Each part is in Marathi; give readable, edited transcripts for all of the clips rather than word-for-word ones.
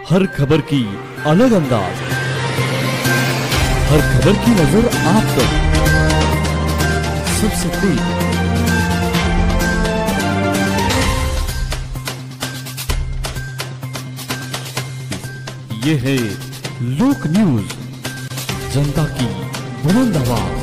हर खबर की अलग अंदाज, हर खबर की नजर आप तक सबसे तेज। ये है लोक न्यूज, जनता की बुलंद आवाज।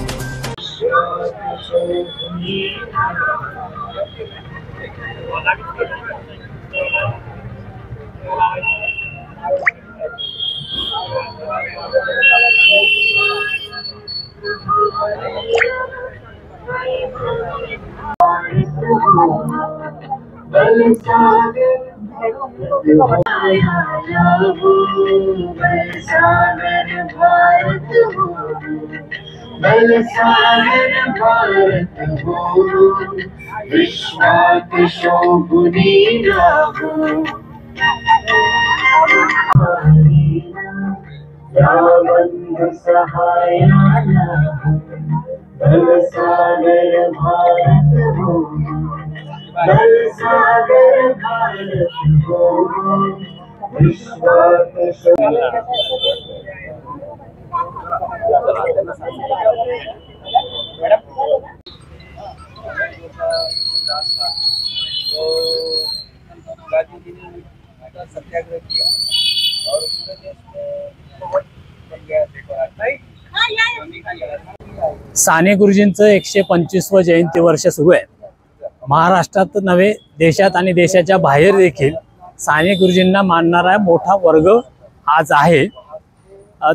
विश्वात शोभुनी राहू यावंद सहायाला बलसागर भारत हो, बलसागर भारत हो, विश्वात सत्याग्रह किया और पूरे देश में बहुत बन गया। साने गुरुजींचं 125व जयंती वर्ष सुरू आहे। महाराष्ट्रात नव्हे, देशात आणि देशाच्या बाहेर देखील साने गुरुजींना मानणारा मोठा वर्ग आज आहे।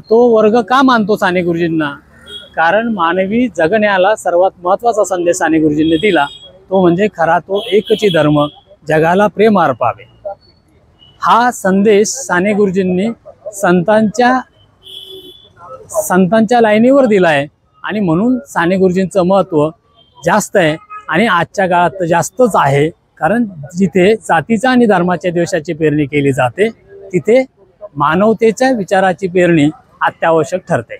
तो वर्ग का मानतो साने गुरुजींना? कारण मानवी जगण्याला सर्वात महत्त्वाचा संदेश साने गुरुजींनी दिला, तो म्हणजे खरा तो एकची धर्म, जगाला प्रेम अर्पावे। हा संदेश साने गुरुजींनी संतांच्या लाईनीवर दिलाय आणि म्हणून साने गुरुजींचं महत्त्व जास्त आहे आणि आजच्या काळात जास्तच आहे। कारण जिथे जातीचा आणि धर्माच्या द्वेषाची पेरणी केली जाते, तिथे मानवतेच्या विचाराची पेरणी अत्यावश्यक ठरते।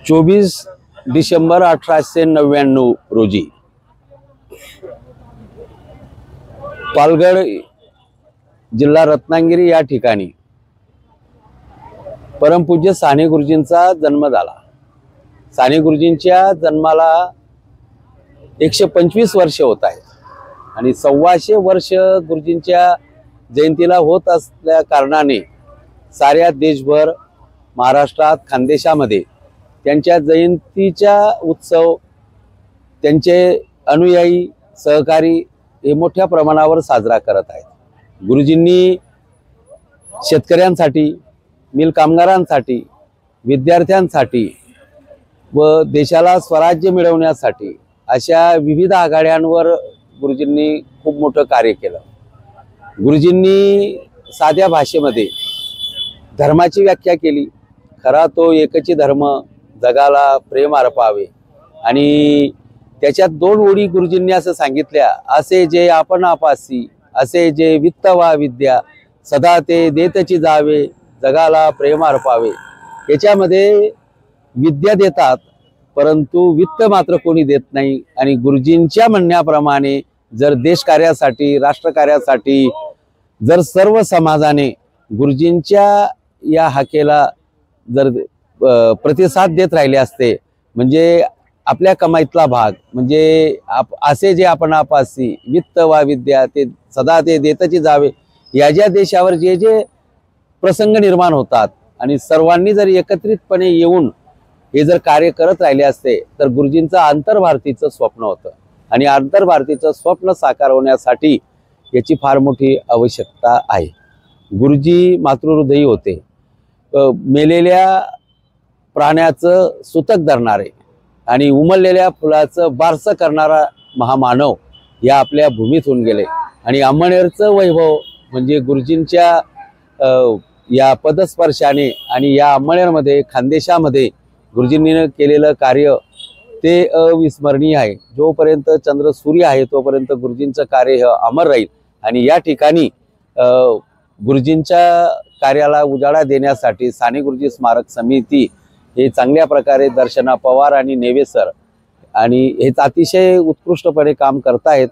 24 डिसेंबर 1899 रोजी पालघर जिल्हा रत्नागिरी या ठिकाणी परमपूज्य साने गुरुजींचा जन्म झाला। साने गुरुजींच्या जन्माला 125 वर्ष होत आहेत आणि 125 वर्ष गुरुजींच्या जयंतीला होत असल्या कारणाने साऱ्या देशभर, महाराष्ट्रात, खानदेशामध्ये त्यांच्या जयंतीचा उत्सव, त्यांचे अनुयायी, सहकारी हे मोठ्या प्रमाणावर साजरा करत आहेत। गुरुजींनी शेतकऱ्यांसाठी, मिल कामगारांसाठी, विद्यार्थ्यांसाठी व देशाला स्वराज्य मिळवण्यासाठी अशा विविध आघाड्यांवर गुरुजींनी खूप मोठं कार्य केलं। गुरुजींनी साध्या भाषेमध्ये धर्माची व्याख्या केली। खरा तो एकची धर्म, जगाला प्रेम अर्पावे। आणि त्याच्यात 2 ओळी गुरुजींनी असं सांगितल्या, असे जे आपण आपासी, असे जे वित्त वा विद्या, सदा ते देतची जावे, जगाला प्रेम अर्पावे। याच्यामध्ये विद्या देतात परंतु वित्त मात्र कोणी देत नाही। आणि गुरुजींच्या म्हणण्याप्रमाणे जर देशकार्यासाठी, राष्ट्रकार्यासाठी जर सर्व समाजाने गुरुजींच्या या हाकेला जर प्रतिसाद देत राहिले असते, म्हणजे आपल्या कमाईतला भाग, म्हणजे असे जे आपण आपासी, वित्त वा विद्या, ते सदा ते देतची जावे, या ज्या देशावर जे जे प्रसंग निर्माण होतात आणि सर्वांनी जर एकत्रितपणे येऊन हे जर कार्य करत राहिले असते तर गुरुजींचं आंतरभारतीचं स्वप्न होतं आणि आंतरभारतीचं स्वप्न साकार होण्यासाठी याची फार मोठी आवश्यकता आहे। गुरुजी मातृहृदयी होते। मेलेल्या प्राण्याचं सुतक धरणारे आणि उमललेल्या फुलाचं बारसं करणारा महामानव या आपल्या भूमीत होऊन गेले। आणि अंमळनेरचं वैभव म्हणजे गुरुजींच्या या पदस्पर्शाने आणि या अंमळनेरमध्ये, खानदेशामध्ये गुरुजींनी केलेलं कार्य ते अविस्मरणीय आहे। जोपर्यंत चंद्र सूर्य आहे तोपर्यंत गुरुजींचं कार्य हे अमर राहील। आणि या ठिकाणी गुरुजींच्या कार्याला उजाळा देण्यासाठी साने गुरुजी स्मारक समिती हे चांगल्या प्रकारे दर्शना पवार आणि नेवे सर आणि हे अतिशय उत्कृष्टपणे काम करतायत।